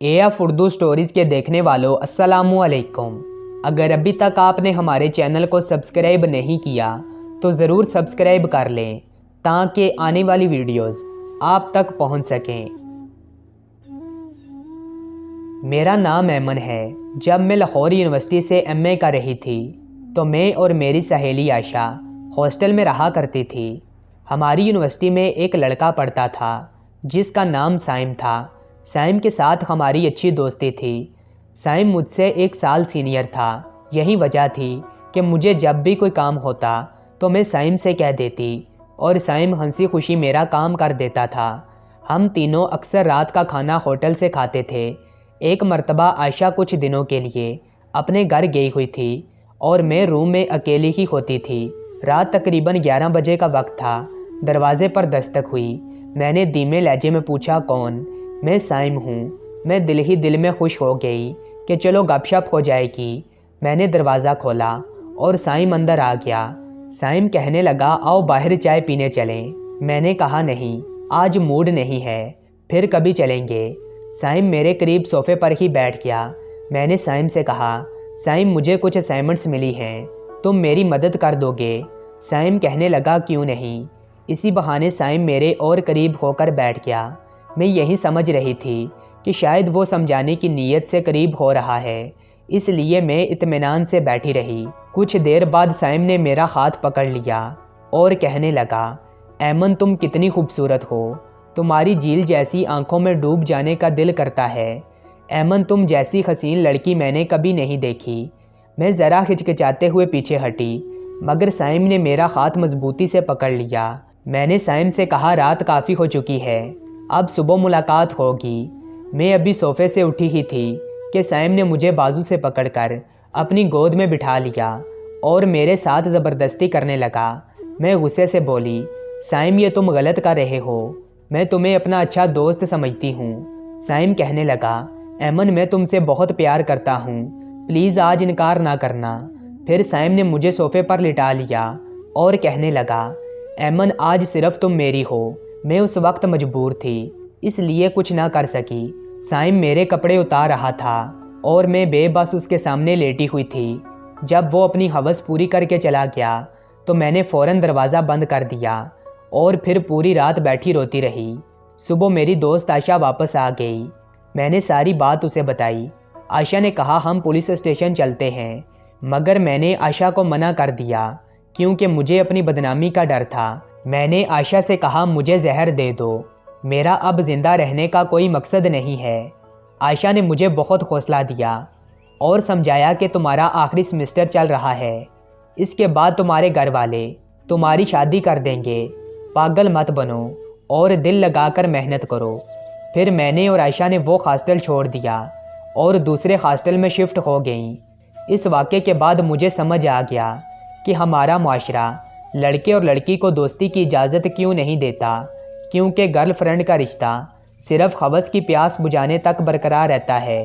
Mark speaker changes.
Speaker 1: AF Urdu stories के देखने वालों अस्सलामु अलैकुम। अगर अभी तक आपने हमारे चैनल को सब्सक्राइब नहीं किया तो ज़रूर सब्सक्राइब कर लें ताकि आने वाली वीडियोस आप तक पहुंच सकें। मेरा नाम ऐमन है। जब मैं लाहौर यूनिवर्सिटी से MA कर रही थी तो मैं और मेरी सहेली आयशा हॉस्टल में रहा करती थी। हमारी यूनिवर्सिटी में एक लड़का पढ़ता था जिसका नाम साइम था। साइम के साथ हमारी अच्छी दोस्ती थी। साइम मुझसे 1 साल सीनियर था। यही वजह थी कि मुझे जब भी कोई काम होता तो मैं साइम से कह देती और साइम हंसी खुशी मेरा काम कर देता था। हम तीनों अक्सर रात का खाना होटल से खाते थे। एक मर्तबा आयशा कुछ दिनों के लिए अपने घर गई हुई थी और मैं रूम में अकेली ही होती थी। रात तकरीबन 11 बजे का वक्त था। दरवाज़े पर दस्तक हुई। मैंने धीमे लहजे में पूछा, कौन? मैं साइम हूँ। मैं दिल ही दिल में खुश हो गई कि चलो गपशप हो जाएगी। मैंने दरवाज़ा खोला और साइम अंदर आ गया। साइम कहने लगा, आओ बाहर चाय पीने चलें। मैंने कहा, नहीं, आज मूड नहीं है, फिर कभी चलेंगे। साइम मेरे करीब सोफ़े पर ही बैठ गया। मैंने साइम से कहा, साइम मुझे कुछ असाइनमेंट्स मिली हैं, तुम मेरी मदद कर दोगे? साइम कहने लगा, क्यों नहीं। इसी बहाने साइम मेरे और करीब होकर बैठ गया। मैं यही समझ रही थी कि शायद वो समझाने की नीयत से करीब हो रहा है, इसलिए मैं इत्मीनान से बैठी रही। कुछ देर बाद साइम ने मेरा हाथ पकड़ लिया और कहने लगा, ऐमन तुम कितनी खूबसूरत हो, तुम्हारी झील जैसी आंखों में डूब जाने का दिल करता है। ऐमन तुम जैसी हसीन लड़की मैंने कभी नहीं देखी। मैं ज़रा हिचकिचाते हुए पीछे हटी, मगर साइम ने मेरा हाथ मजबूती से पकड़ लिया। मैंने साइम से कहा, रात काफ़ी हो चुकी है, अब सुबह मुलाकात होगी। मैं अभी सोफ़े से उठी ही थी कि साइम ने मुझे बाजू से पकड़कर अपनी गोद में बिठा लिया और मेरे साथ ज़बरदस्ती करने लगा। मैं गुस्से से बोली, साइम ये तुम गलत कर रहे हो, मैं तुम्हें अपना अच्छा दोस्त समझती हूँ। साइम कहने लगा, ऐमन मैं तुमसे बहुत प्यार करता हूँ, प्लीज़ आज इनकार ना करना। फिर साइम ने मुझे सोफ़े पर लिटा लिया और कहने लगा, ऐमन आज सिर्फ तुम मेरी हो। मैं उस वक्त मजबूर थी, इसलिए कुछ ना कर सकी। साइम मेरे कपड़े उतार रहा था और मैं बेबस उसके सामने लेटी हुई थी। जब वो अपनी हवस पूरी करके चला गया तो मैंने फ़ौरन दरवाज़ा बंद कर दिया और फिर पूरी रात बैठी रोती रही। सुबह मेरी दोस्त आयशा वापस आ गई। मैंने सारी बात उसे बताई। आयशा ने कहा, हम पुलिस स्टेशन चलते हैं, मगर मैंने आयशा को मना कर दिया क्योंकि मुझे अपनी बदनामी का डर था। मैंने आयशा से कहा, मुझे जहर दे दो, मेरा अब ज़िंदा रहने का कोई मकसद नहीं है। आयशा ने मुझे बहुत हौसला दिया और समझाया कि तुम्हारा आखिरी सेमेस्टर चल रहा है, इसके बाद तुम्हारे घर वाले तुम्हारी शादी कर देंगे। पागल मत बनो और दिल लगाकर मेहनत करो। फिर मैंने और आयशा ने वो हॉस्टल छोड़ दिया और दूसरे हॉस्टल में शिफ्ट हो गई। इस वाक़े के बाद मुझे समझ आ गया कि हमारा माशरा लड़के और लड़की को दोस्ती की इजाज़त क्यों नहीं देता, क्योंकि गर्लफ्रेंड का रिश्ता सिर्फ हवस की प्यास बुझाने तक बरकरार रहता है।